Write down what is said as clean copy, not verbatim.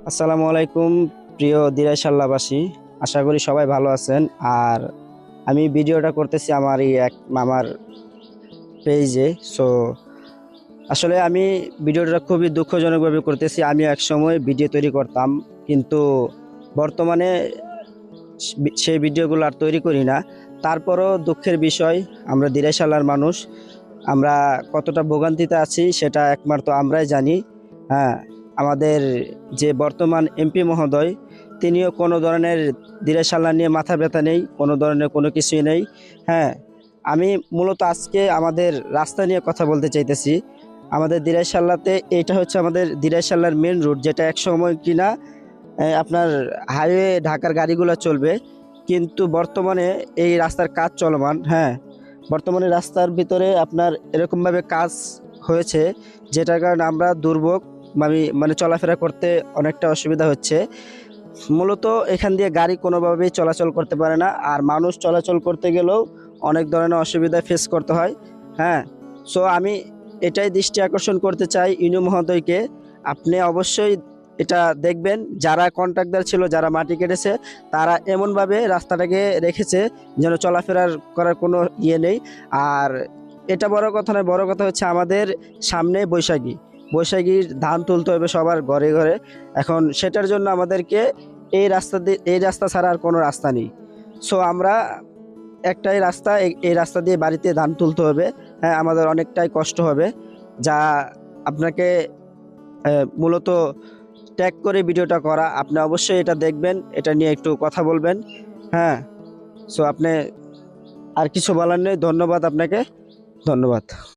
আসসালামু আলাইকুম প্রিয় দিরাশাল্লাবাসী, আশা করি সবাই ভালো আছেন। আর আমি ভিডিওটা করতেছি আমার এই এক মামার পেজে। সো আসলে আমি ভিডিওটা খুবই দুঃখজনকভাবে করতেছি। আমি এক সময় ভিডিও তৈরি করতাম, কিন্তু বর্তমানে সেই ভিডিওগুলো আর তৈরি করি না। তারপরও দুঃখের বিষয়, আমরা দিরাশালার মানুষ, আমরা কতটা ভোগান্তিতে আছি সেটা একমাত্র আমরাই জানি। হ্যাঁ, আমাদের যে বর্তমান এমপি মহোদয়, তিনিও কোনো ধরনের দিরাশালা নিয়ে মাথা ব্যথা নেই, কোনো ধরনের কোনো কিছুই নেই। হ্যাঁ, আমি মূলত আজকে আমাদের রাস্তা নিয়ে কথা বলতে চাইতেছি। আমাদের দিরাশালাতে এটা হচ্ছে আমাদের দিরাশালার মেন রুট, যেটা এক সময় কিনা আপনার হাইওয়ে ঢাকার গাড়িগুলো চলবে, কিন্তু বর্তমানে এই রাস্তার কাজ চলমান। হ্যাঁ, বর্তমানে রাস্তার ভিতরে আপনার এরকমভাবে কাজ হয়েছে, যেটার কারণে আমরা দুর্ভোগ মানে চলাফেরা করতে অনেকটা অসুবিধা হচ্ছে। মূলত এখান দিয়ে গাড়ি কোনোভাবেই চলাচল করতে পারে না, আর মানুষ চলাচল করতে গেলেও অনেক ধরনের অসুবিধা ফেস করতে হয়। হ্যাঁ, সো আমি এটাই দৃষ্টি আকর্ষণ করতে চাই ইনু মহোদয়কে। আপনি অবশ্যই এটা দেখবেন, যারা কন্ট্রাক্টর ছিল, যারা মাটি কেটেছে, তারা এমনভাবে রাস্তাটাকে রেখেছে যেন চলাফেরার করার কোনো ইয়ে নেই। আর এটা বড় কথা নয়, বড় কথা হচ্ছে আমাদের সামনে বৈশাখীর ধান তুলতে হবে সবার ঘরে ঘরে। এখন সেটার জন্য আমাদেরকে এই রাস্তা ছাড়া আর কোনো রাস্তা নেই। সো আমরা একটাই রাস্তা, এই রাস্তা দিয়ে বাড়িতে ধান তুলতে হবে। হ্যাঁ, আমাদের অনেকটাই কষ্ট হবে, যা আপনাকে মূলত ট্যাগ করে ভিডিওটা করা। আপনি অবশ্যই এটা দেখবেন, এটা নিয়ে একটু কথা বলবেন। হ্যাঁ, সো আপনি আর কিছু বলার নেই। ধন্যবাদ আপনাকে, ধন্যবাদ।